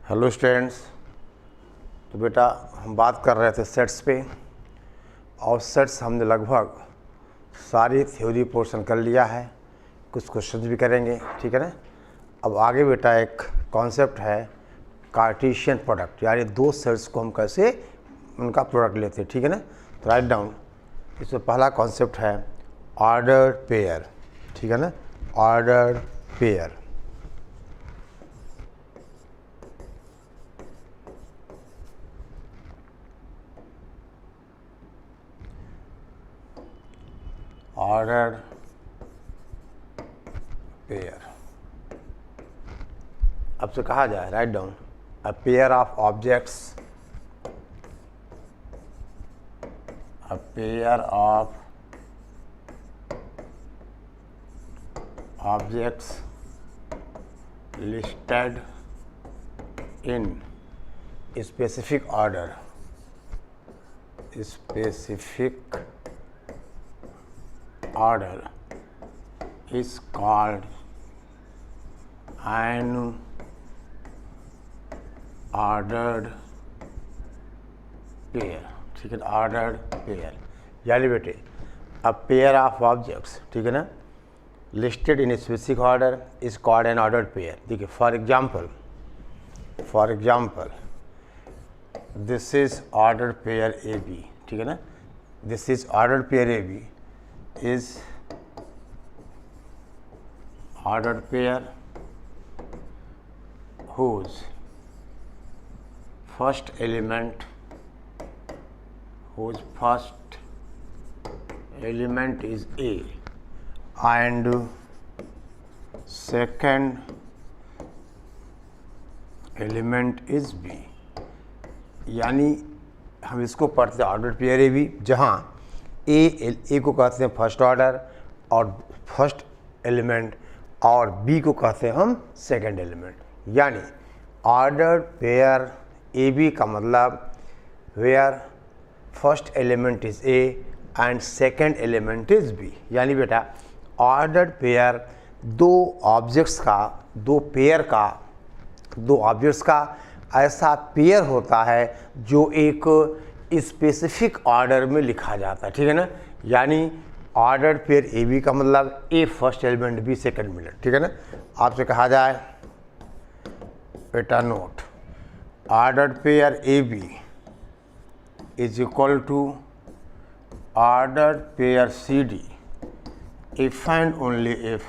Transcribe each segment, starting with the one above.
Hello students. तो बेटा हम बात कर रहे थे सेट्स पे, और सेट्स हमने लगभग सारी थ्योरी पोर्शन कर लिया है, कुछ क्वेश्चंस भी करेंगे, ठीक है ना। अब आगे बेटा एक कॉन्सेप्ट है कार्टेशियन प्रोडक्ट, यानी दो सेट्स को हम कैसे उनका प्रोडक्ट लेते हैं, ठीक है ना। तो राइट डाउन, इसमें पहला कॉन्सेप्ट है ऑर्डर पेयर, ठीक है ना। Order pair, order pair. अब से कहा जाए, write down, a pair of objects, a pair of objects listed in specific order, specific order is called an ordered pair, ठीक है। ऑर्डर्ड पेयर यानी बेटे अ पेयर ऑफ ऑब्जेक्ट्स, ठीक है ना, listed in specific order is called an ordered pair. देखिए for example this is ordered pair A B, ठीक है ना। This is ordered pair A B is ordered pair whose first element is A and second element is B। यानी हम इसको पढ़ते हैं order pair A B, जहाँ ए को कहते हैं फर्स्ट ऑर्डर और फर्स्ट एलिमेंट, और बी को कहते हैं हम सेकंड एलिमेंट। यानी ऑर्डर पेयर ए बी का मतलब where first element is A and second element is B. यानी बेटा ऑर्डर पेयर दो ऑब्जेक्ट्स का ऐसा पेयर होता है जो एक स्पेसिफिक ऑर्डर में लिखा जाता है, ठीक है ना। यानी ऑर्डर पेयर ए बी का मतलब A first element B second element, ठीक है ना। आपसे कहा जाए बेटा note, order pair A B is equal to order pair C D if and only if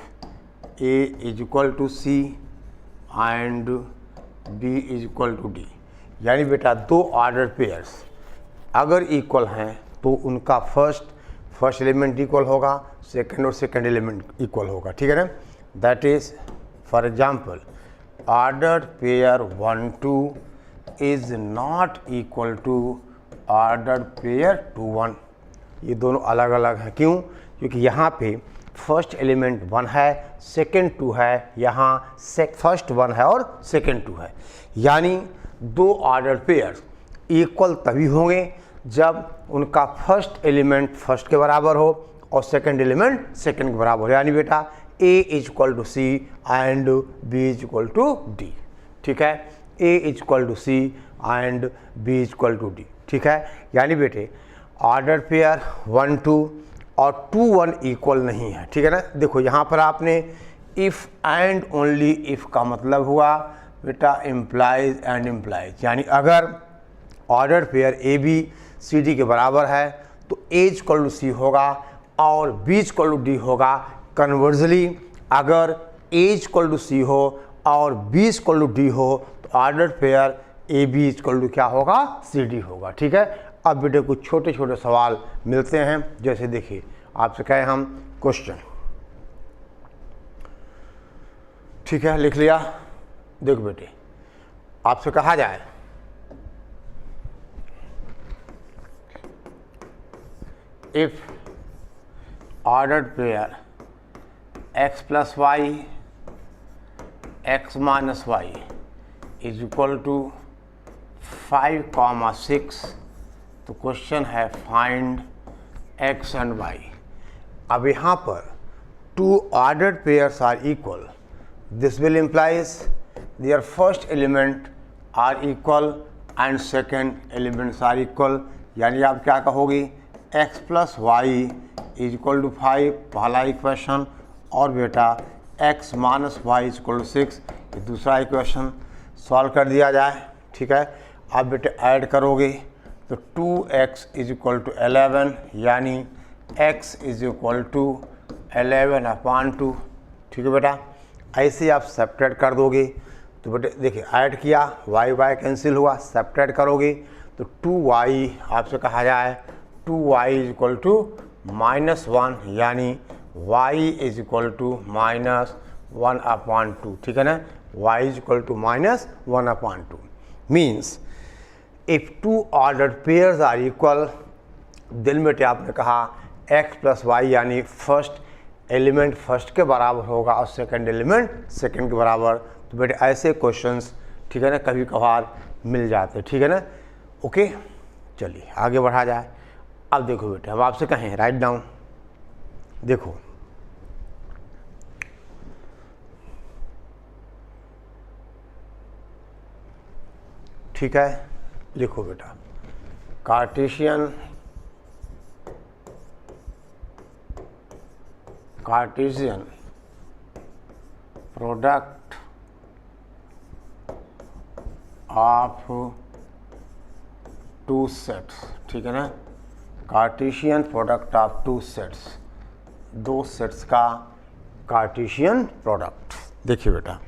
A is equal to C and B is equal to D. यानी बेटा दो ऑर्डर पेयर्स अगर इक्वल हैं तो उनका फर्स्ट एलिमेंट इक्वल होगा, second और second element equal होगा, ठीक है ना। That is for example order pair 1 2 is not equal to order pair 2 1। ये दोनों अलग अलग हैं, क्यों? क्योंकि यहाँ पे फर्स्ट एलिमेंट 1 है, सेकंड 2 है, यहाँ फर्स्ट 1 है और सेकंड 2 है। यानी दो ऑर्डर पेयर्स इक्वल तभी होंगे जब उनका फर्स्ट एलिमेंट फर्स्ट के बराबर हो और सेकंड एलिमेंट सेकंड के बराबर हो। यानी बेटा A is equal to C and B is equal to D, ठीक है। A is equal to C and B is equal to D, ठीक है। यानी बेटे ऑर्डर पेयर 1 2 और 2 1 इक्वल नहीं है, ठीक है ना। देखो यहाँ पर आपने इफ़ एंड ओनली इफ़ का मतलब हुआ बेटा इम्प्लाइज एंड इम्प्लाइज। यानी अगर order pair A B C D के बराबर है तो ए इक्वल टू सी होगा और बी इक्वल टू डी होगा। कन्वर्सली अगर ए इक्वल टू सी हो और बी इक्वल टू डी हो तो order pair A B equal to क्या होगा? सी डी होगा, ठीक है। अब बेटे कुछ छोटे छोटे सवाल मिलते हैं, जैसे देखिए आपसे कहें हम क्वेश्चन, ठीक है, लिख लिया। देखो बेटे आपसे कहा जाए if ordered pair x plus y x minus y is equal to 5, 6, तो क्वेश्चन है फाइंड x and y। अब यहाँ पर two ordered pairs are equal, this will implies their first element are equal and second elements are equal, यानी आप क्या कहोगे x plus y is equal to 5 पहला इक्वेशन, और बेटा x minus y is equal to 6 ये दूसरा equation solve कर दिया जाए। ठीक है, आप बेटे ऐड करोगे तो 2x इज इक्वल टू 11, यानी x इज इक्वल टू 11/2। ठीक है बेटा, ऐसे आप सब्ट्रैक्ट कर दोगे तो बेटे देखिए ऐड किया y कैंसिल हुआ, सब्ट्रैक्ट करोगे तो 2y आपसे कहा जाए 2y इज इक्वल टू -1, यानी y इज इक्वल टू -1/2। ठीक है ना, y is equal to -1/2 means if two ordered pairs are equal, दिन बेटे आपने कहा x प्लस वाई यानी फर्स्ट एलिमेंट फर्स्ट के बराबर होगा और सेकंड एलिमेंट सेकंड के बराबर, तो बेटे ऐसे क्वेश्चंस ठीक है ना कभी कभार मिल जाते। ठीक है ना, ओके चलिए आगे बढ़ा जाए। अब देखो बेटे हम आपसे कहें राइट डाउन, देखो ठीक है, लिखो बेटा Cartesian product of two sets. ठीक है ना, Cartesian product of two sets, दो सेट्स का कार्टेशियन प्रोडक्ट। देखिए बेटा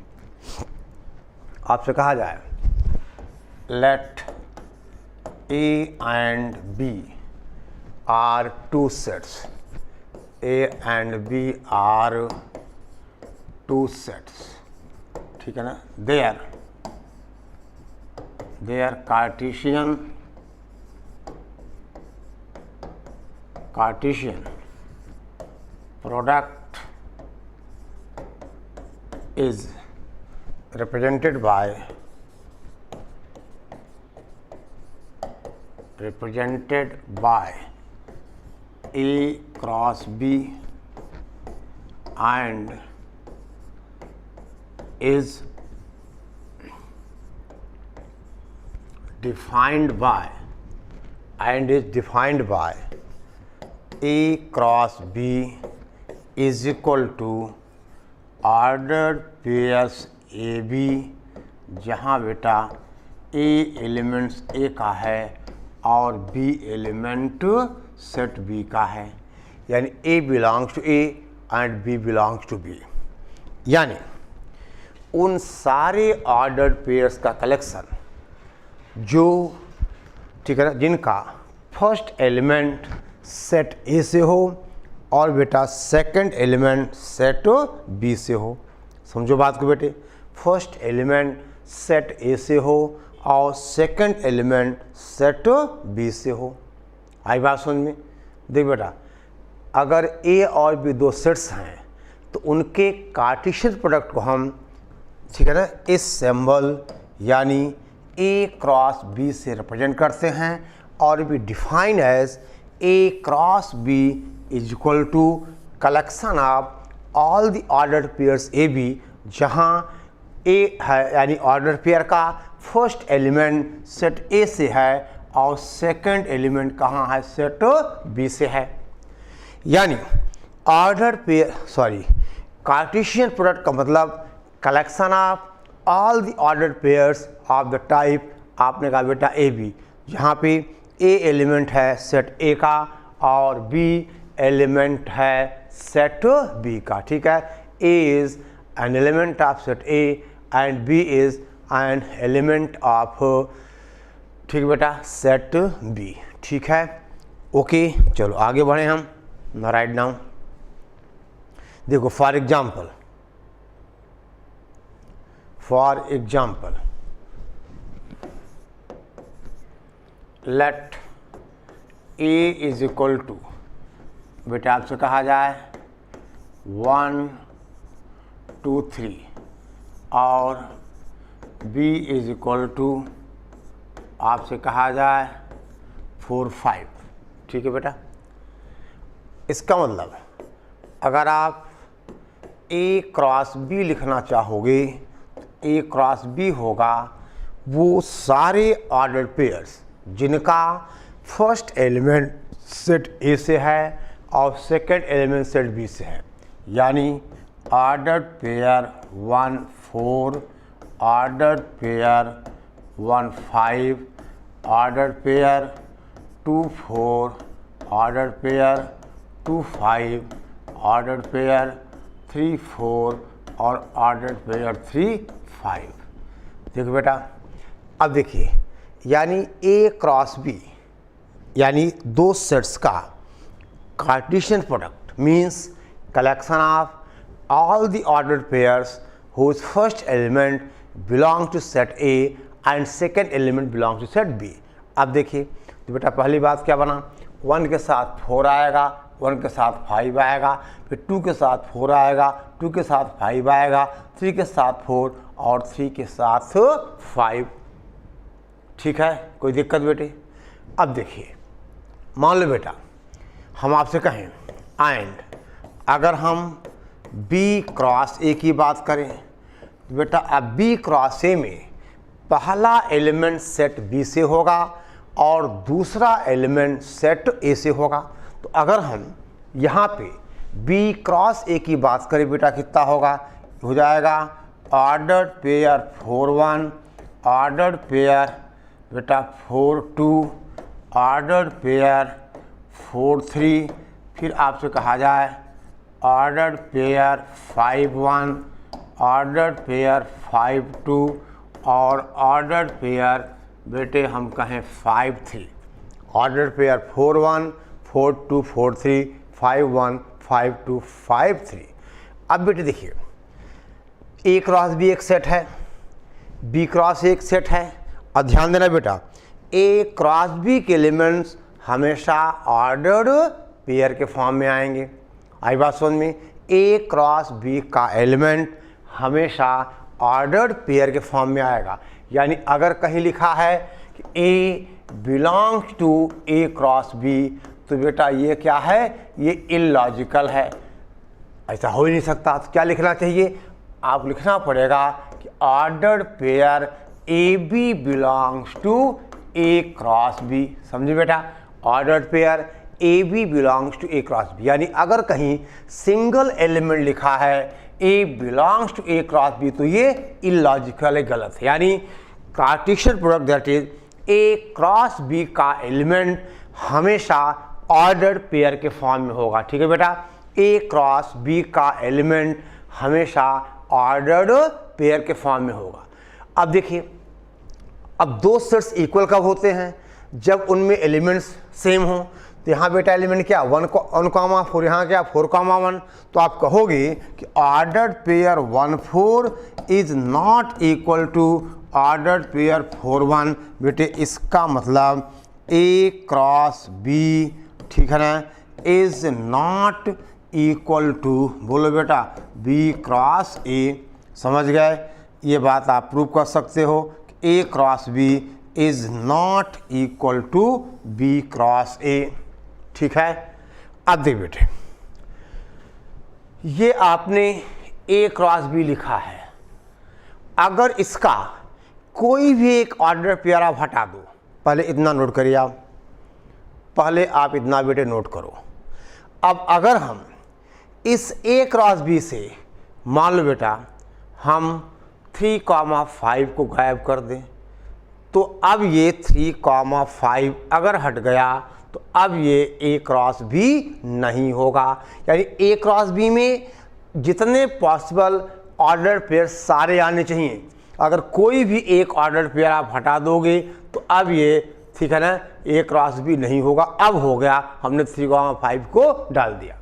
आपसे कहा जाए late A and B are two sets, A and B are two sets। ठीक है ना, their Cartesian product is represented by A cross B and is defined by A cross B is equal to ordered pairs AB, जहाँ बेटा A elements A का है और B element set B का है, यानी A belongs to A and B belongs to B, यानी उन सारे ऑर्डर्ड पेयर्स का कलेक्शन जो ठीक है ना जिनका फर्स्ट एलिमेंट सेट A से हो और बेटा सेकंड एलिमेंट सेट B से हो। समझो बात को बेटे, फर्स्ट एलिमेंट सेट A से हो और सेकंड एलिमेंट सेट B से हो। आई बात समझ में? देख बेटा अगर A और B दो सेट्स हैं तो उनके कार्टेशियन प्रोडक्ट को हम ठीक है ना इस सिंबल यानी A क्रॉस B से रिप्रेजेंट करते हैं और भी define as A cross B is equal to collection of all the ordered pairs AB, जहां A है यानी ऑर्डर पेयर का फर्स्ट एलिमेंट सेट A से है और सेकंड एलिमेंट कहाँ है सेट B से है, यानी ऑर्डर पेयर कार्टेशियन प्रोडक्ट का मतलब collection of all the ordered pairs of the type आपने कहा बेटा AB, जहाँ पे A एलिमेंट है सेट A का और B एलिमेंट है सेट B का। ठीक है, A is an element of set A and B is an element of ठीक बेटा सेट B। ठीक है, ओके चलो आगे बढ़े हम, राइट डाउन। देखो for example let A is equal to बेटा आपसे कहा जाए 1 2 3 और B इज इक्वल टू आपसे कहा जाए 4 5। ठीक है बेटा, इसका मतलब अगर आप A क्रॉस B लिखना चाहोगे तो A क्रॉस B होगा वो सारे ऑर्डर पेयर्स जिनका फर्स्ट एलिमेंट सेट ए से है और सेकंड एलिमेंट सेट बी से है, यानी order pair 1 4, order pair 1 5, order pair 2 4, order pair 2 5, order pair 3 4 और ऑर्डर पेयर 3 5। देखो बेटा, अब देखिए, यानी ए क्रॉस बी यानी दो सेट्स का Cartesian product means collection of all the ordered pairs whose first element belong to set A and second element belong to set B। अब देखिए तो बेटा पहली बात क्या बना, 1 के साथ 4 आएगा, 1 के साथ 5 आएगा, फिर 2 के साथ 4 आएगा, 2 के साथ 5 आएगा, 3 के साथ 4 और 3 के साथ 5। ठीक है, कोई दिक्कत बेटे? अब देखिए, मान लो बेटा हम आपसे कहें एंड अगर हम B क्रॉस ए की बात करें तो बेटा अब B क्रॉस ए में पहला एलिमेंट सेट B से होगा और दूसरा एलिमेंट सेट A से होगा। तो अगर हम यहाँ पे B क्रॉस ए की बात करें बेटा कितना होगा, हो जाएगा ऑर्डर पेयर 4 1, ऑर्डर पेयर बेटा 4 2, ऑर्डर पेयर 4 3, फिर आपसे कहा जाए ऑर्डर पेयर 5 1, ऑर्डर पेयर 5 2 और ऑर्डर पेयर बेटे हम कहें 5 3, ऑर्डर पेयर 4 1 4 2 4 3 5 1 5 2 5 3। अब बेटे देखिए, ए क्रॉस बी एक सेट है, बी क्रॉस एक सेट है, और ध्यान देना बेटा ए क्रॉस बी के एलिमेंट्स हमेशा ऑर्डर्ड पेयर के फॉर्म में आएंगे। आई बात समझ में? ए क्रॉस बी का एलिमेंट हमेशा ऑर्डर्ड पेयर के फॉर्म में आएगा। यानी अगर कहीं लिखा है कि A belongs to A cross B तो बेटा ये क्या है, ये इलॉजिकल है, ऐसा हो ही नहीं सकता। तो क्या लिखना चाहिए, आप लिखना पड़ेगा कि ordered pair A B belongs to A cross B. समझे बेटा, ordered pair A B belongs to A cross B, यानी अगर कहीं सिंगल एलिमेंट लिखा है A belongs to A cross B तो ये इलॉजिकल है, गलत है। यानी Cartesian product that is A cross B का एलिमेंट हमेशा ऑर्डर्ड पेयर के फॉर्म में होगा। ठीक है बेटा, ए क्रॉस बी का एलिमेंट हमेशा ऑर्डर्ड पेयर के फॉर्म में होगा। अब देखिए, अब दो सेट्स इक्वल कब होते हैं, जब उनमें एलिमेंट्स सेम हों। तो यहाँ बेटा एलिमेंट क्या 1 कॉमा 4, यहाँ क्या 4 कॉमा 1। तो आप कहोगे कि ordered pair 1 4 is not equal to ordered pair 4 1। बेटे इसका मतलब ए क्रॉस बी, ठीक है ना, इज नॉट इक्वल टू, बोलो बेटा, बी क्रॉस ए। समझ गए? ये बात आप प्रूव कर सकते हो कि A cross B is not equal to B cross A. ठीक है, अब देख बेटे, ये आपने ए क्रॉस बी लिखा है, अगर इसका कोई भी एक ऑर्डर पेयर आप हटा दो, पहले इतना नोट करिए आप, पहले आप इतना बेटे नोट करो। अब अगर हम इस ए क्रॉस बी से मान लो बेटा हम 3,5 को गायब कर दें, तो अब ये 3,5 अगर हट गया तो अब ये ए क्रॉस बी नहीं होगा। यानी ए क्रॉस बी में जितने पॉसिबल ऑर्डर पेयर सारे आने चाहिए, अगर कोई भी एक ऑर्डर पेयर आप हटा दोगे तो अब ये, ठीक है ना, ए क्रॉस बी नहीं होगा। अब हो गया, हमने 3,5 को डाल दिया।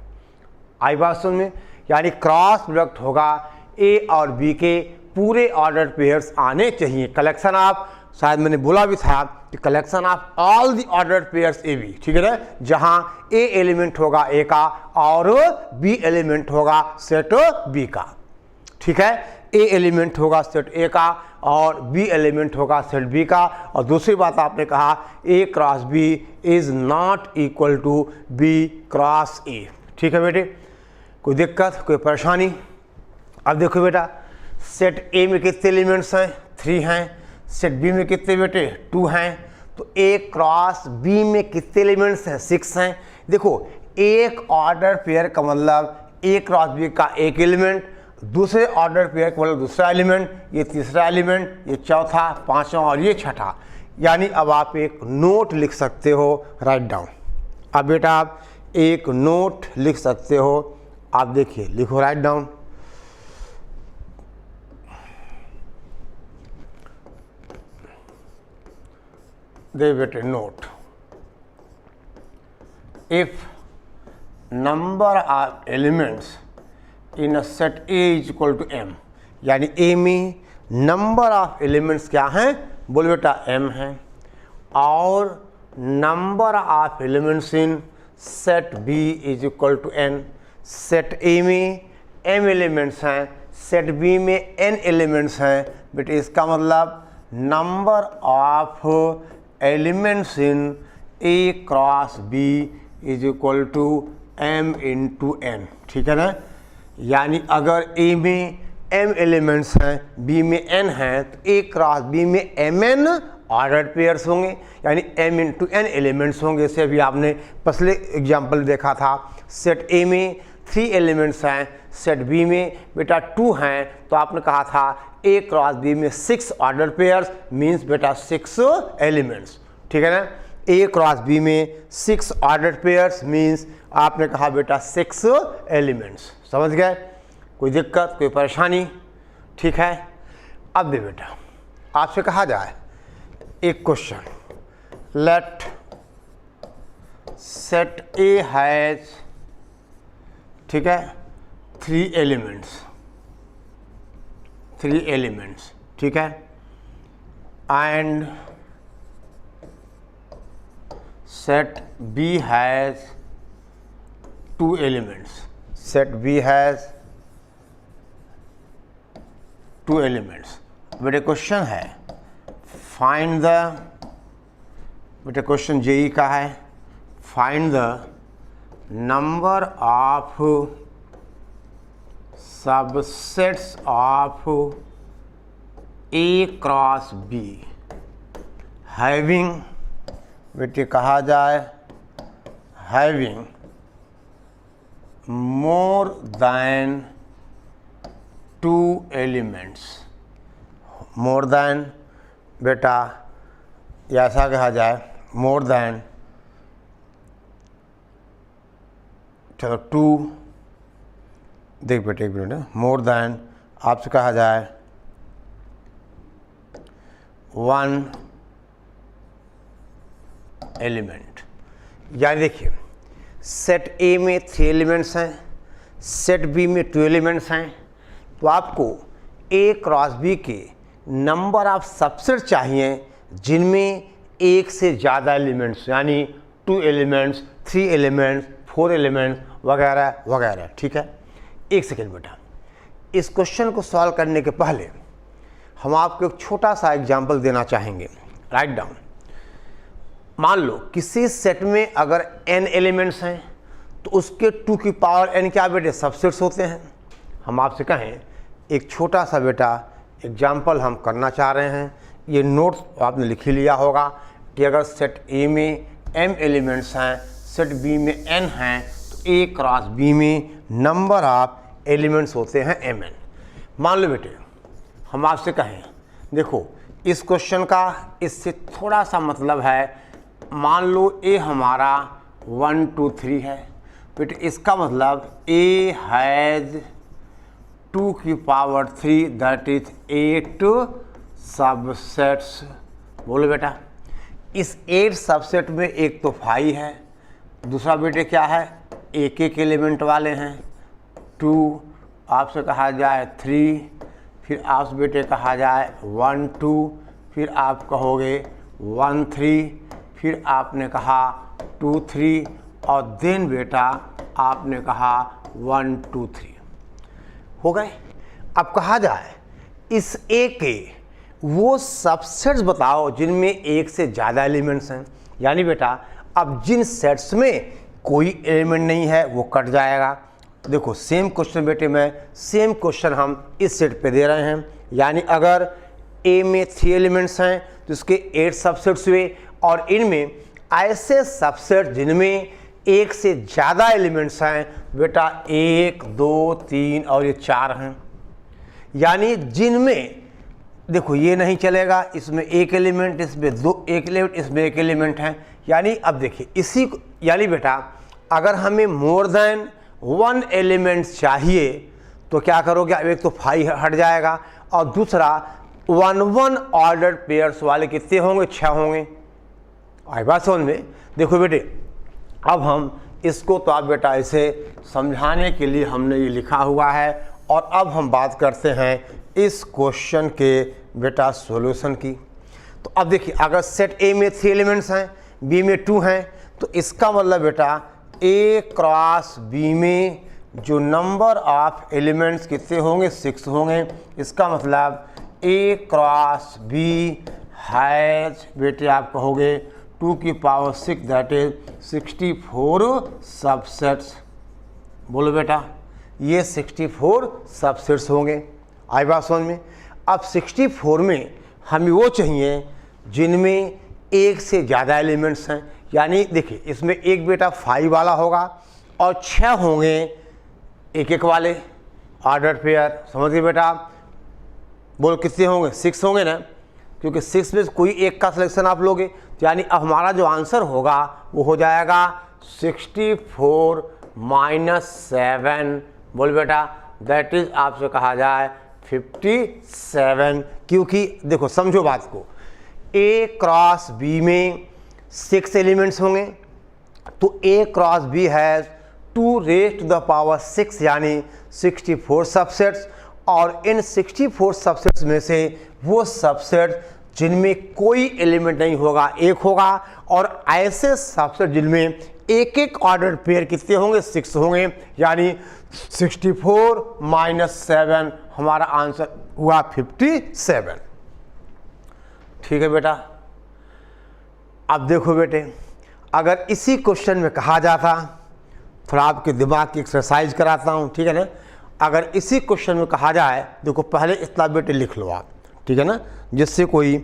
आई बात समझ में? यानी क्रॉस प्रोडक्ट होगा ए और बी के पूरे ऑर्डर पेयर्स आने चाहिए। कलेक्शन ऑफ, शायद मैंने बोला भी था कि collection of all the order pairs A B, ठीक है ना, जहाँ ए एलिमेंट होगा ए का और बी एलिमेंट होगा सेट बी का। ठीक है, ए एलिमेंट होगा सेट ए का और बी एलिमेंट होगा सेट बी का। और दूसरी बात आपने कहा A cross B is not equal to B cross A. ठीक है बेटे, कोई दिक्कत, कोई परेशानी? अब देखो बेटा, सेट ए में कितने एलिमेंट्स हैं, 3 हैं, सेट बी में कितने बेटे 2 हैं, तो ए क्रॉस बी में कितने एलिमेंट्स हैं 6 हैं। देखो एक ऑर्डर पेयर का मतलब ए क्रॉस बी का एक एलिमेंट, दूसरे ऑर्डर पेयर का मतलब दूसरा एलिमेंट, ये तीसरा एलिमेंट, ये चौथा, पांचवा और ये छठा। यानी अब आप एक नोट लिख सकते हो, राइट डाउन। अब बेटा आप एक नोट लिख सकते हो, आप देखिए लिखो, राइट डाउन। दे बेटे note, if number of elements in a set A is equal to M, यानी ए में नंबर ऑफ एलिमेंट्स क्या हैं, बोल बेटा m है, और number of elements in set b is equal to n। Set a में m एलिमेंट्स हैं, सेट b में n एलिमेंट्स हैं। बेटे इसका मतलब number of elements in a cross b is equal to m into n, ठीक है ना। यानी अगर a में m एलिमेंट्स हैं, b में n हैं, तो a क्रॉस b में mn ऑर्डर पेयर्स होंगे, यानी m इंटू n एलिमेंट्स होंगे। इसे अभी आपने पिछले एग्जाम्पल देखा था। सेट a में 3 एलिमेंट्स हैं, सेट b में बेटा 2 हैं, तो आपने कहा था a क्रॉस b में 6 ऑर्डर पेयर्स मीन्स बेटा 6 एलिमेंट्स, ठीक है ना। a क्रॉस b में 6 ऑर्डर पेयर्स मीन्स आपने कहा बेटा 6 एलिमेंट्स। समझ गए, कोई दिक्कत कोई परेशानी, ठीक है। अब दे बेटा आपसे कहा जाए एक question, let set A has, ठीक है, 3 एलिमेंट्स, ठीक है, and set B has 2 elements, set B has 2 elements. बेटे क्वेश्चन है फाइंड द, बेटे क्वेश्चन जेई का है, find the number of subsets of A cross B having, बेटे कहा जाए having more than 2 elements, more than बेटा या ऐसा कहा जाए मोर दैन, चलो 2, देख बेटे एक मिनट, मोर दैन आपसे कहा जाए 1 एलिमेंट। यानी देखिए सेट ए में 3 एलिमेंट्स हैं, सेट बी में 2 एलिमेंट्स हैं, तो आपको ए क्रॉस बी के नंबर ऑफ सबसेट चाहिए जिनमें एक से ज़्यादा एलिमेंट्स, यानी 2 एलिमेंट्स, 3 एलिमेंट्स, 4 एलिमेंट्स वगैरह वगैरह, ठीक है। एक सेकेंड बेटा, इस क्वेश्चन को सॉल्व करने के पहले हम आपको एक छोटा सा एग्जाम्पल देना चाहेंगे, राइट डाउन। मान लो किसी सेट में अगर n एलिमेंट्स हैं तो उसके 2 की पावर n क्या बेटे सबसेट्स होते हैं। हम आपसे कहें एक छोटा सा बेटा एग्जाम्पल हम करना चाह रहे हैं, ये नोट्स आपने लिख ही लिया होगा कि अगर सेट ए में m एलिमेंट्स हैं, सेट बी में n हैं, तो a क्रॉस b में नंबर ऑफ एलिमेंट्स होते हैं mn। मान लो बेटे हम आपसे कहें, देखो इस क्वेश्चन का इससे थोड़ा सा मतलब है, मान लो a हमारा 1 2 3 है बेटे, इसका मतलब a हैज़ 2 की पावर 3 दैट इज 8 सबसेट्स। बोलो बेटा इस 8 सबसेट में एक तो 5 है, दूसरा बेटे क्या है एक एक एलिमेंट वाले हैं, 2 आपसे कहा जाए 3, फिर आपसे बेटे कहा जाए 1 2, फिर आप कहोगे 1 3, फिर आपने कहा 2 3 और देन बेटा आपने कहा 1 2 3 हो गए। अब कहा जाए इस ए के वो सबसेट्स बताओ जिनमें एक से ज़्यादा एलिमेंट्स हैं। यानी बेटा अब जिन सेट्स में कोई एलिमेंट नहीं है वो कट जाएगा। देखो सेम क्वेश्चन बेटे में सेम क्वेश्चन हम इस सेट पे दे रहे हैं, यानी अगर ए में 3 एलिमेंट्स हैं तो इसके 8 सबसेट्स हुए, और इनमें ऐसे सबसेट जिनमें एक से ज़्यादा एलिमेंट्स हैं बेटा 1, 2, 3 और ये 4 हैं। यानी जिनमें देखो ये नहीं चलेगा, इसमें एक एलिमेंट, इसमें एक एलिमेंट, इसमें एक एलिमेंट है। यानी अब देखिए इसी यानी बेटा अगर हमें मोर देन 1 एलिमेंट चाहिए तो क्या करोगे, अब एक तो 5 हट जाएगा और दूसरा 1 ऑर्डर पेयर्स वाले कितने होंगे, 6 होंगे। आई बात समझ में। देखो बेटे अब हम इसको तो आप बेटा इसे समझाने के लिए हमने ये लिखा हुआ है, और अब हम बात करते हैं इस क्वेश्चन के बेटा सॉल्यूशन की। तो अब देखिए अगर सेट ए में 3 एलिमेंट्स हैं, बी में 2 हैं, तो इसका मतलब बेटा ए क्रॉस बी में जो नंबर ऑफ एलिमेंट्स कितने होंगे, 6 होंगे। इसका मतलब ए क्रॉस बी हैज बेटे आप कहोगे 2 की पावर 6 दैट इज 64 सबसेट्स। बोलो बेटा ये 64 सबसेट्स होंगे। आई बात समझ में। अब 64 में हमें वो चाहिए जिनमें एक से ज़्यादा एलिमेंट्स हैं। यानी देखिए इसमें एक बेटा 5 वाला होगा और 6 होंगे एक एक वाले ऑर्डर पेयर। समझ गए बेटा। बोलो कितने होंगे, 6 होंगे ना, क्योंकि 6 में कोई एक का सिलेक्शन आप लोगे। तो यानी अब हमारा जो आंसर होगा वो हो जाएगा 64 - 7। बोल बेटा दैट इज आपसे कहा जाए 57। क्योंकि देखो समझो बात को, ए क्रॉस बी में 6 एलिमेंट्स होंगे तो A cross B has 2 raised to the power 6 यानी 64 सबसेट्स, और इन 64 सबसेट्स में से वो सबसेट जिनमें कोई एलिमेंट नहीं होगा एक होगा, और ऐसे सबसेट जिनमें एक एक ऑर्डर पेयर कितने होंगे, 6 होंगे। यानी 64 - 7 हमारा आंसर हुआ 57। ठीक है बेटा। अब देखो बेटे अगर इसी क्वेश्चन में कहा जाता, थोड़ा आपके दिमाग की एक्सरसाइज कराता हूँ, ठीक है ना। अगर इसी क्वेश्चन में कहा जाए, देखो पहले इतना बेटे लिख लो आप, ठीक है ना, जिससे कोई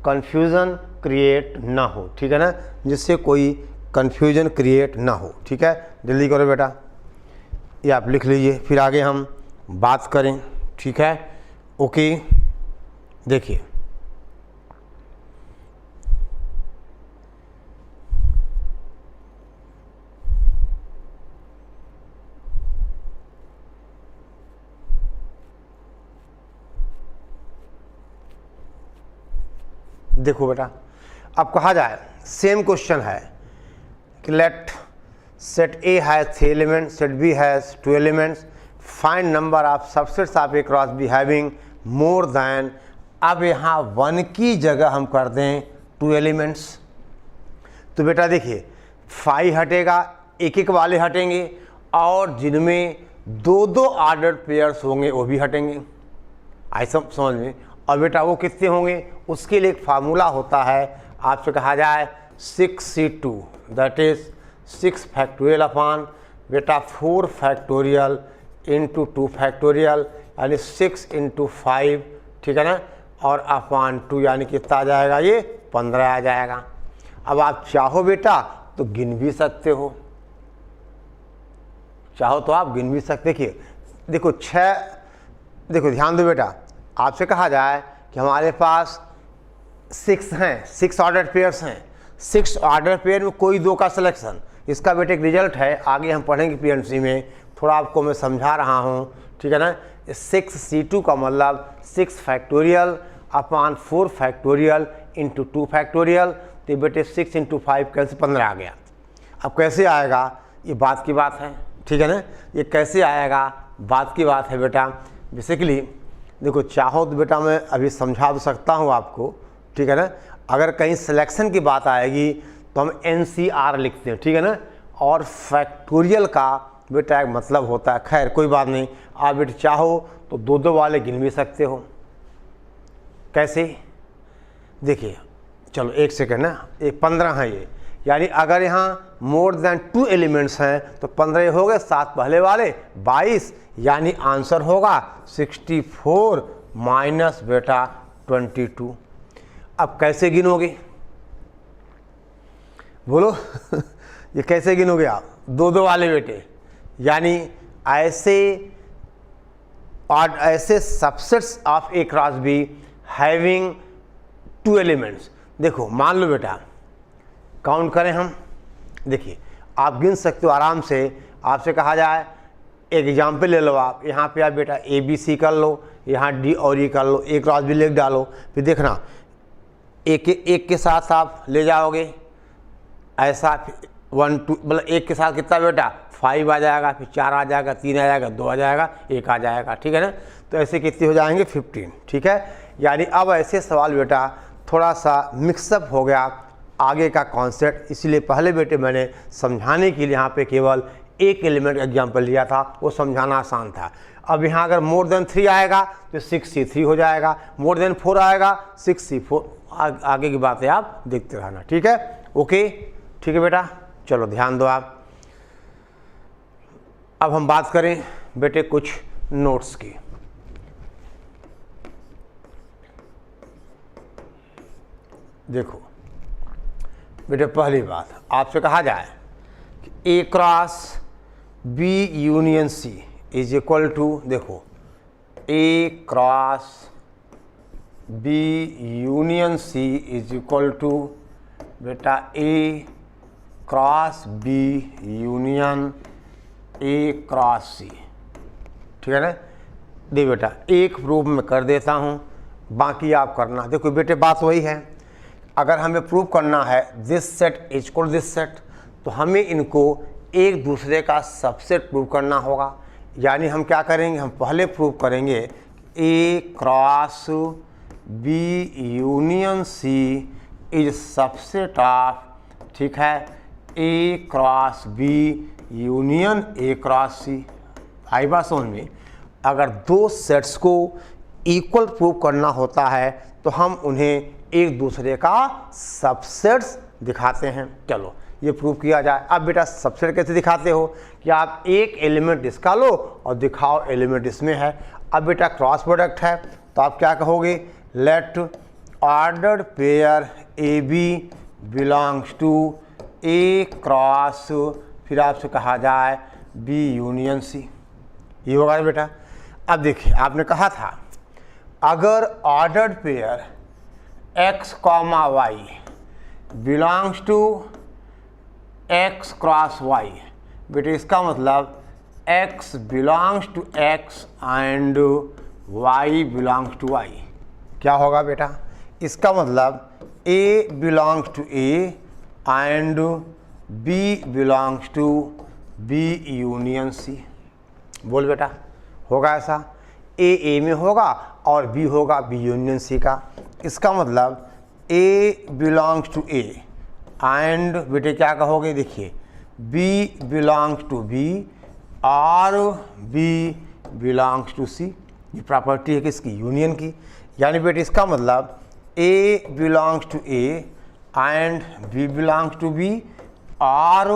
कन्फ्यूज़न क्रिएट ना हो, ठीक है ना, जिससे कोई कन्फ्यूजन क्रिएट ना हो। ठीक है, जल्दी करो बेटा, ये आप लिख लीजिए, फिर आगे हम बात करें। ठीक है, ओके। देखिए देखो बेटा अब कहा जाए, सेम क्वेश्चन है कि let set A has 3 elements, set B has 2 elements, find number of subsets of A cross B having more than. अब यहाँ 1 की जगह हम कर दें 2 एलिमेंट्स। तो बेटा देखिए 5 हटेगा, एक एक वाले हटेंगे, और जिनमें 2-2 ऑर्डर पेयर्स होंगे वो भी हटेंगे। ऐसा समझ में। और बेटा वो कितने होंगे, उसके लिए एक फार्मूला होता है, आपसे कहा जाए 6c2 दैट इज 6 फैक्टोरियल अपान बेटा 4 फैक्टोरियल इंटू 2 फैक्टोरियल, यानी 6 × 5, ठीक है ना, और अपान 2 यानी कितना आ जाएगा, ये 15 आ जाएगा। अब आप चाहो बेटा तो गिन भी सकते हो, चाहो तो आप गिन भी सकते। देखो 6, देखो ध्यान दो बेटा, आपसे कहा जाए कि हमारे पास 6 हैं, 6 ऑर्डर पेयर्स हैं, 6 ऑर्डर पेयर में कोई 2 का सिलेक्शन, इसका बेटे एक रिजल्ट है, आगे हम पढ़ेंगे पीएनसी में, थोड़ा आपको मैं समझा रहा हूँ, ठीक है ना। 6c2 का मतलब 6 फैक्टोरियल अपान 4 फैक्टोरियल इंटू 2 फैक्टोरियल, तो बेटे 6 × 5 कैसे 15 आ गया। अब कैसे आएगा, ये बात की बात है, ठीक है ना, ये कैसे आएगा बात की बात है बेटा। बेसिकली देखो चाहो तो बेटा मैं अभी समझा तो सकता हूँ आपको, ठीक है ना। अगर कहीं सिलेक्शन की बात आएगी तो हम NCR लिखते हैं, ठीक है ना, और फैक्टोरियल का बेटा एक मतलब होता है। खैर कोई बात नहीं, आप बेटा चाहो तो 2-2 वाले गिन भी सकते हो। कैसे, देखिए चलो एक सेकेंड ना, ये 15 है ये, यानी अगर यहाँ मोर देन 2 एलिमेंट्स हैं तो 15 हो गए, 7 पहले वाले 22, यानी आंसर होगा 64 माइनस बेटा 22। अब कैसे गिनोगे, बोलो ये कैसे गिनोगे आप, दो दो वाले बेटे, यानी ऐसे subsets of A cross B having 2 elements. देखो मान लो बेटा, काउंट करें हम, देखिए आप गिन सकते हो आराम से। आपसे कहा जाए एग्जाम्पल ले लो आप, यहाँ पे आप बेटा ए बी सी कर लो, यहाँ डी और ई कर लो, ए क्रॉस बी लिख डालो, फिर देखना एक के साथ आप ले जाओगे ऐसा, 1 2 मतलब एक के साथ कितना बेटा 5 आ जाएगा, फिर 4 आ जाएगा, 3 आ जाएगा, 2 आ जाएगा, 1 आ जाएगा, ठीक है ना। तो ऐसे कितने हो जाएंगे 15, ठीक है। यानी अब ऐसे सवाल बेटा थोड़ा सा मिक्सअप हो गया आगे का कॉन्सेप्ट, इसलिए पहले बेटे मैंने समझाने के लिए यहाँ पे केवल एक एलिमेंट का एग्जाम्पल लिया था, वो समझाना आसान था। अब यहाँ अगर मोर देन 3 आएगा तो 6C3 हो जाएगा, मोर देन 4 आएगा 6C4, आगे की बातें आप देखते रहना, ठीक है। ओके, ठीक है बेटा, चलो ध्यान दो आप। अब हम बात करें बेटे कुछ नोट्स की। देखो बेटे, पहली बात आपसे कहा जाए कि A cross B union C is equal to, देखो A cross B union C is equal to बेटा A cross B union A cross C, ठीक है ना। दे बेटा एक प्रूफ में कर देता हूँ, बाकी आप करना। देखो बेटे बात वही है, अगर हमें प्रूव करना है this set is equal this set, तो हमें इनको एक दूसरे का सबसेट प्रूव करना होगा। यानी हम क्या करेंगे, हम पहले प्रूव करेंगे A cross B union C is subset of, ठीक है, A cross B union A cross C. आई बात समझ में, अगर दो सेट्स को इक्वल प्रूव करना होता है तो हम उन्हें एक दूसरे का सबसेट्स दिखाते हैं। चलो ये प्रूव किया जाए। अब बेटा सबसेट कैसे दिखाते हो कि आप एक एलिमेंट इसका लो और दिखाओ एलिमेंट इसमें है। अब बेटा क्रॉस प्रोडक्ट है तो आप क्या कहोगे, let ordered pair A B belongs to A cross, फिर आपसे कहा जाए बी यूनियन सी, ये होगा ना बेटा। अब देखिए आपने कहा था अगर ordered pair x, y belongs to x cross y, बेटे इसका मतलब x belongs to x and y belongs to y। क्या होगा बेटा, इसका मतलब a belongs to a and b belongs to b union c। बोल बेटा होगा ऐसा, a में होगा और b होगा b यूनियन c का। इसका मतलब a belongs to a and बेटे क्या कहोगे, देखिए b बिलोंग्स टू b और b बिलोंग्स टू c। ये प्रॉपर्टी है किसकी, यूनियन की। यानी बेटे इसका मतलब a belongs to a and b belongs to b और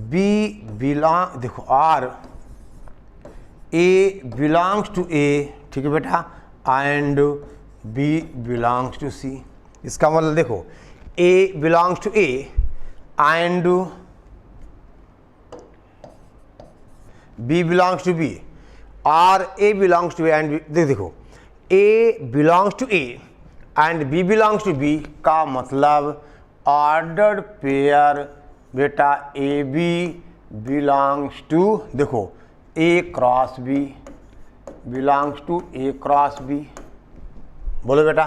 b बिलोंग, देखो और a बिलोंग्स टू a, ठीक है बेटा, and b belongs to c। इसका मतलब देखो a belongs to a and b belongs to b और a belongs to a and देखो a belongs to a and b belongs to b का मतलब ऑर्डर्ड पेयर बेटा ए बी बिलोंग्स टू, देखो a cross b belongs to a cross b। बोलो बेटा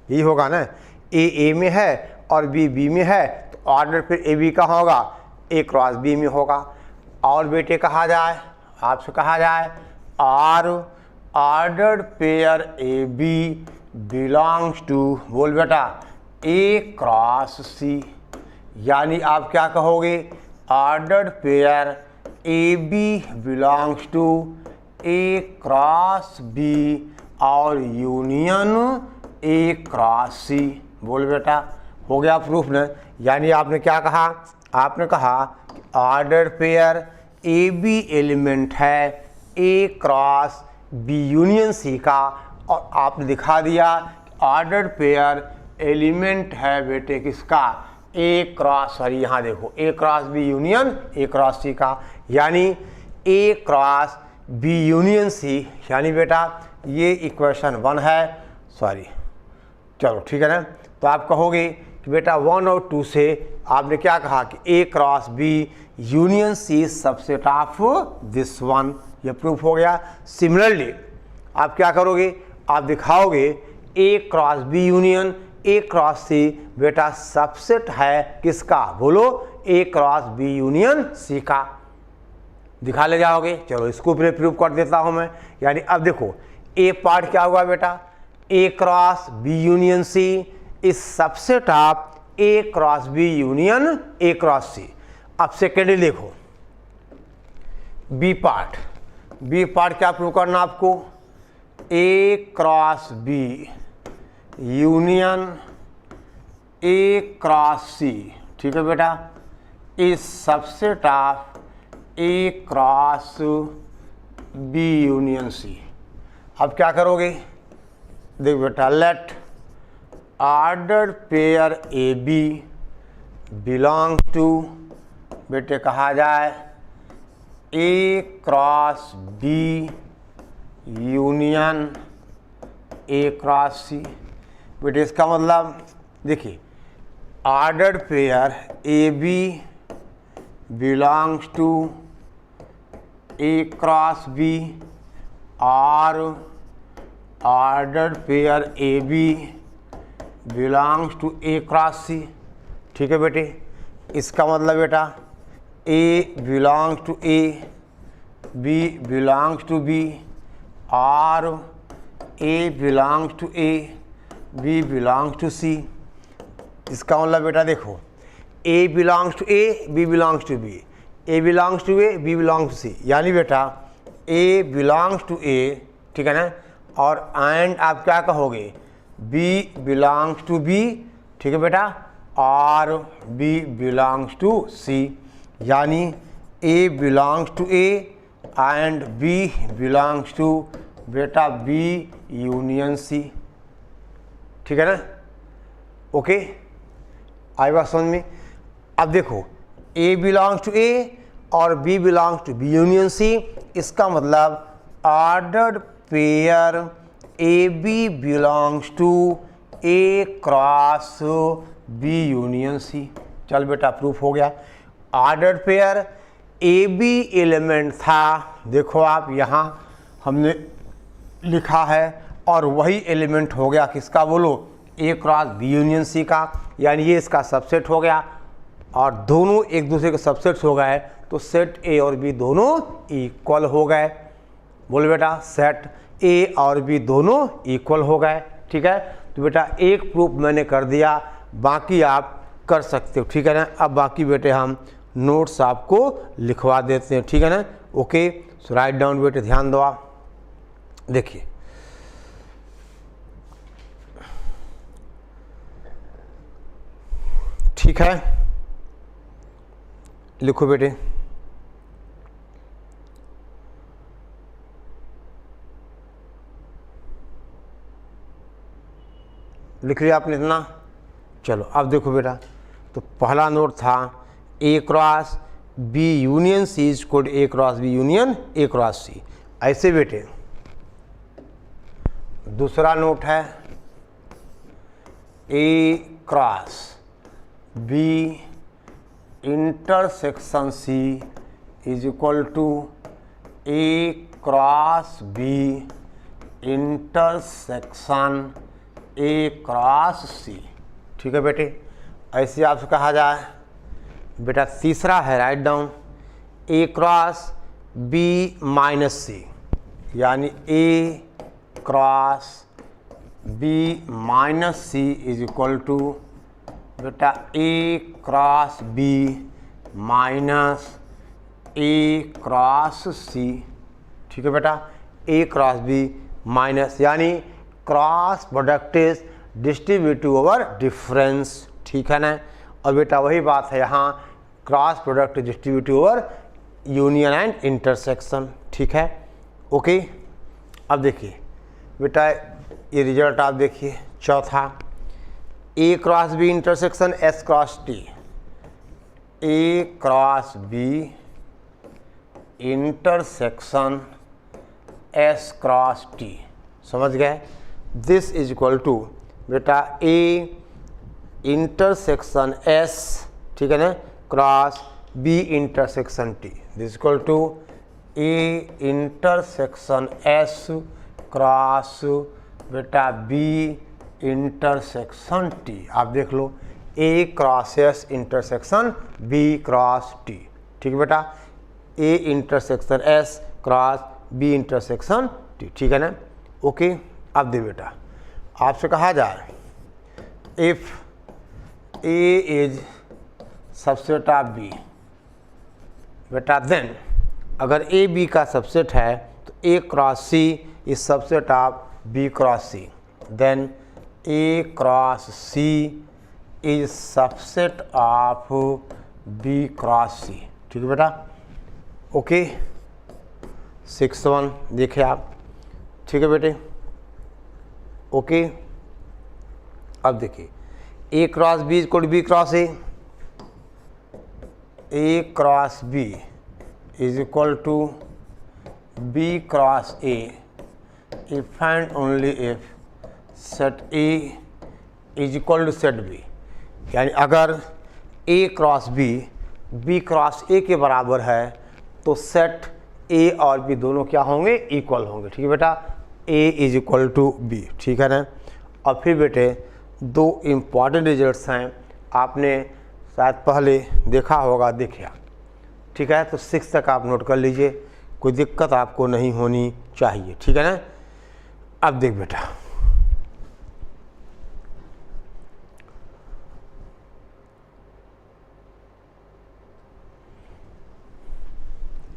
यही होगा ना, a में है और b में है तो ऑर्डर फिर ए बी का होगा, a क्रॉस b में होगा। और बेटे कहा जाए, आपसे कहा जाए और ordered pair A B belongs to, बोल बेटा a क्रॉस c। यानी आप क्या कहोगे, ordered pair A B belongs to A cross B और यूनियन ए क्रॉस सी। बोल बेटा हो गया प्रूफ ना। यानी आपने क्या कहा, आपने कहा order pair A B element है A cross B union C का, और आपने दिखा दिया ऑर्डर पेयर एलिमेंट है बेटे किसका, ए क्रॉस, सॉरी यहाँ देखो A cross B union A cross C का, यानी A cross B union C, यानी बेटा ये इक्वेशन 1 है, सॉरी चलो ठीक है ना। तो आप कहोगे कि बेटा 1 और 2 से आपने क्या कहा कि A cross B union C subset of this one, ये प्रूफ हो गया। सिमिलरली आप क्या करोगे, आप दिखाओगे A cross B union A cross C बेटा सबसेट है किसका, बोलो A cross B union C का, दिखा ले जाओगे। चलो इसको फिर प्रूव कर देता हूं मैं। यानी अब देखो ए पार्ट क्या हुआ बेटा, A cross B union C is subset of A cross B union A cross C. अब सेकेंडली देखो बी पार्ट क्या प्रूव करना आपको, A cross B union A cross C, ठीक है बेटा, is subset of A cross B union C. अब क्या करोगे, देख बेटा let order pair A B belong to, बेटे कहा जाए A cross B union A cross C. बेटे इसका मतलब देखिए order pair A B belongs to A cross B और order pair A B belongs to A cross C, ठीक है बेटे। इसका मतलब बेटा A belongs to A, B belongs to B और A belongs to A, B belongs to C. इसका मतलब बेटा देखो A belongs to A, B belongs to B, A belongs to A, B belongs to C, यानी बेटा A belongs to ए, ठीक है ना, और एंड आप क्या कहोगे बी बिलोंग्स टू बी, ठीक है बेटा, और बी बिलोंग्स टू सी, यानी A belongs to A and B belongs to बेटा बी यूनियन सी, ठीक है ना। ओके आई बात समझ में। अब देखो ए बिलोंग्स टू ए और B belongs to B union C, इसका मतलब ordered pair A B belongs to A cross B union C. चल बेटा प्रूफ हो गया। Ordered pair A B element था, देखो आप यहाँ हमने लिखा है, और वही एलिमेंट हो गया किसका, बोलो A cross B union C का, यानी ये इसका सबसेट हो गया, और दोनों एक दूसरे के सबसेट्स हो गए, तो सेट ए और बी दोनों इक्वल हो गए। बोलो बेटा सेट ए और बी दोनों इक्वल हो गए, ठीक है। तो बेटा एक प्रूफ मैंने कर दिया, बाकी आप कर सकते हो, ठीक है ना। अब बाकी बेटे हम नोट्स आपको लिखवा देते हैं, ठीक है ना। ओके सो राइट डाउन बेटे, ध्यान दो आप। देखिए ठीक है, लिखो बेटे। लिख लिया आपने इतना। चलो अब देखो बेटा, तो पहला नोट था A cross B union C is equal to A cross B union A cross C, ऐसे बेटे। दूसरा नोट है A cross B intersection C is equal to A cross B intersection A cross C, ठीक है बेटे। ऐसे आपसे कहा जाए बेटा। तीसरा है right down A cross B minus C, यानी A cross B minus C is equal to बेटा A cross B minus A cross C, ठीक है बेटा। ए क्रॉस बी माइनस, यानी cross product is distributive over difference, ठीक है ना। और बेटा वही बात है यहाँ, cross product distributive over union and intersection, ठीक है। ओके अब देखिए बेटा ये रिजल्ट आप देखिए, चौथा A cross B intersection S cross T, A cross B intersection S cross T, समझ गए। दिस इज इक्वल टू बेटा ए इंटरसेक्शन एस, ठीक है ना, cross B intersection T, this equal to A intersection S cross बेटा B intersection T. आप देख लो A cross S intersection B cross T, ठीक है बेटा, A intersection S cross B intersection T, ठीक है ना। ओके, अब दे बेटा आपसे कहा जाए if A is subset of B, बेटा देन अगर ए बी का सबसेट है तो A cross C is subset of B cross C, then A cross C is subset of B cross C, ठीक है बेटा। ओके 6-1 देखिए आप, ठीक है बेटे। ओके, अब देखिए A cross B equal to B cross A cross B is equal to B cross A if and only if set A is equal to set B, यानी अगर A cross B cross A के बराबर है तो set ए और B दोनों क्या होंगे, इक्वल होंगे, ठीक है बेटा, A is equal to B, ठीक है ना। और फिर बेटे दो इम्पॉर्टेंट रिजल्ट्स हैं, आपने शायद पहले देखा होगा, देखिए ठीक है, तो 6 तक आप नोट कर लीजिए, कोई दिक्कत आपको नहीं होनी चाहिए, ठीक है ना। अब देख बेटा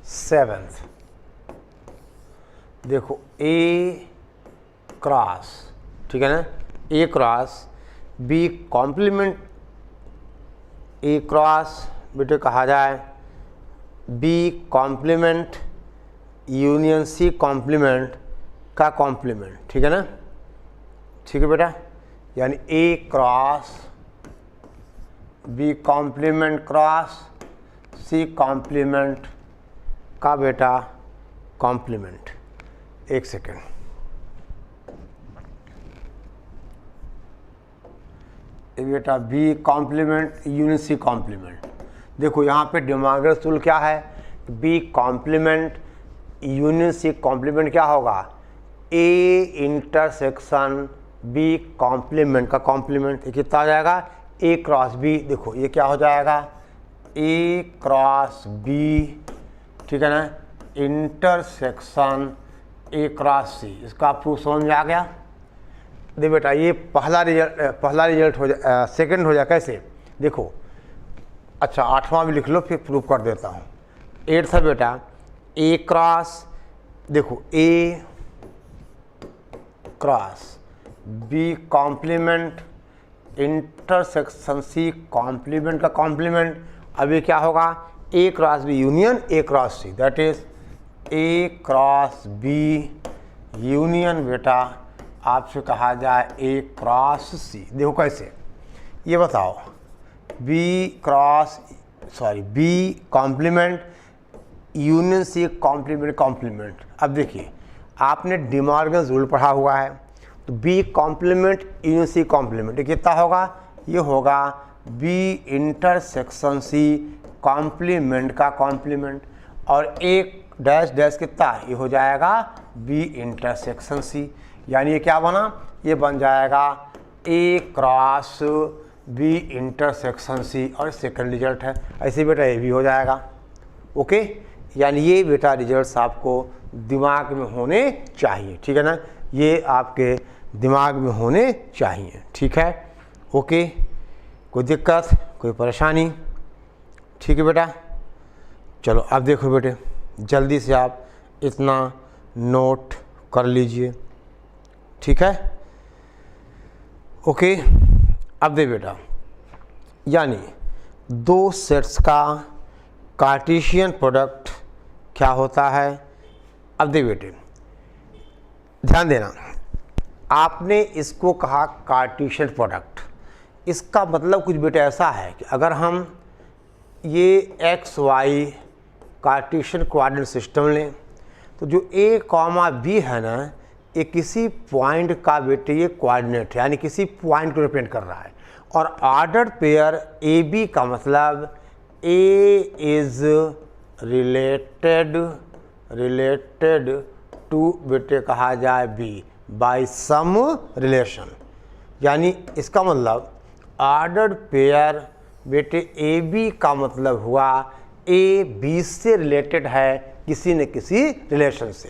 सेवेंथ, देखो ए क्रॉस, ठीक है ना, A cross B complement, A cross बेटे कहा जाए B complement union C complement का कॉम्प्लीमेंट, ठीक है ना, ठीक है बेटा, यानी A cross B complement cross C complement का बेटा कॉम्प्लीमेंट। एक सेकेंड, बेटा B complement union C complement, देखो यहाँ पे डिमॉर्गन्स रूल क्या है, B complement union C complement क्या होगा, ए इंटरसेक्शन बी कॉम्प्लीमेंट का कॉम्प्लीमेंट, ये कितना हो जाएगा, ए क्रॉस बी, देखो ये क्या हो जाएगा, ए क्रॉस बी, ठीक है ना, इंटरसेक्शन ए क्रॉस सी, इसका प्रूफ समझ में आ गया। देख बेटा ये पहला रिजल्ट हो जाए, सेकंड हो जाए कैसे, देखो अच्छा 8वां भी लिख लो फिर प्रूफ कर देता हूँ। 8th है बेटा ए क्रॉस, देखो A cross B complement intersection C complement का कॉम्प्लीमेंट, अब ये क्या होगा, A cross B union A cross C, that is A cross B union बेटा आपसे कहा जाए ए क्रॉस सी। देखो कैसे, ये बताओ B complement union C complement. अब देखिए आपने डिमॉर्गन्स रूल पढ़ा हुआ है, तो B complement union C complement ये कितना होगा, ये होगा बी इंटरसेक्शन सी कॉम्प्लीमेंट का कॉम्प्लीमेंट, और एक डैश डैश कितना, ये हो जाएगा बी इंटरसेक्शन सी, यानी ये क्या बना, ये बन जाएगा ए क्रॉस बी इंटरसेक्शन सी, और सेकंड रिजल्ट है, ऐसे बेटा ये भी हो जाएगा। ओके, यानी ये बेटा रिजल्ट्स आपको दिमाग में होने चाहिए, ठीक है ना, ये आपके दिमाग में होने चाहिए, ठीक है। ओके, कोई दिक्कत कोई परेशानी, ठीक है बेटा। चलो अब देखो बेटे जल्दी से आप इतना नोट कर लीजिए, ठीक है। ओके, अब दे बेटा यानी दो सेट्स का कार्टेशियन प्रोडक्ट क्या होता है। अब दे बेटे ध्यान देना, आपने इसको कहा कार्टेशियन प्रोडक्ट। इसका मतलब कुछ बेटा ऐसा है कि अगर हम ये x y Cartesian coordinate system लें तो जो ए कॉमा बी है ना, ये किसी पॉइंट का बेटे ये कोऑर्डिनेट है, यानी किसी पॉइंट को रिप्रेजेंट कर रहा है। और ऑर्डर्ड पेयर ए बी का मतलब ए इज रिलेटेड टू बेटे कहा जाए बी बाय सम रिलेशन। यानी इसका मतलब ऑर्डर्ड पेयर बेटे ए बी का मतलब हुआ ए बी से रिलेटेड है किसी न किसी रिलेशन से।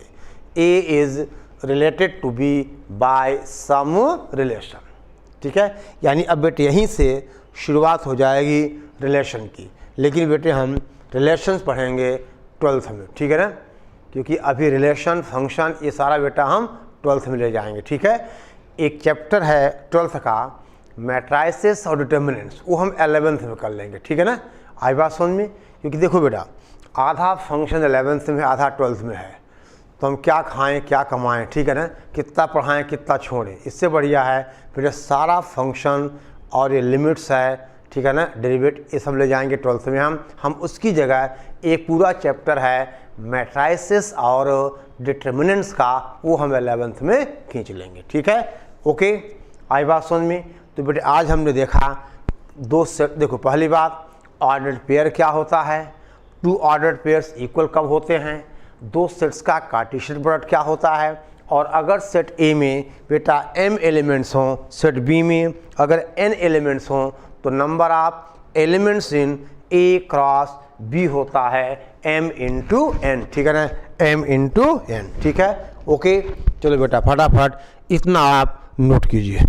A is related to B by some relation. ठीक है, यानी अब बेटे यहीं से शुरुआत हो जाएगी रिलेशन की। लेकिन बेटे हम रिलेशंस पढ़ेंगे 12th में, ठीक है ना, क्योंकि अभी रिलेशन फंक्शन ये सारा बेटा हम 12th में ले जाएंगे। ठीक है, एक चैप्टर है 12th का मैट्राइसेस और डिटर्मिनेंट्स, वो हम 11th में कर लेंगे। ठीक है ना, आई बात समझ में? क्योंकि देखो बेटा आधा फंक्शन 11th में आधा 12th में है, तो हम क्या खाएं क्या कमाएं, ठीक है ना, कितना पढ़ाएं कितना छोड़ें। इससे बढ़िया है फिर सारा फंक्शन और ये लिमिट्स है, ठीक है ना, डेरिवेट, ये सब ले जाएंगे 12th में हम उसकी जगह एक पूरा चैप्टर है मैट्राइसेस और डिटर्मिनेंट्स का, वो हम 11th में खींच लेंगे। ठीक है, ओके, आई बात समझ में? तो बेटे आज हमने देखा दो सेट। देखो पहली बात, ऑर्डर्ड पेयर क्या होता है, टू ऑर्डर्ड पेयर्स इक्वल कब होते हैं, दो सेट्स का कार्टेशियन प्रोडक्ट क्या होता है, और अगर सेट ए में बेटा m एलिमेंट्स हों, सेट बी में अगर n एलिमेंट्स हों, तो number of elements in a cross b होता है m इंटू n। ठीक है ना, m इंटू n। ठीक है, ओके, चलो बेटा फटाफट इतना आप नोट कीजिए।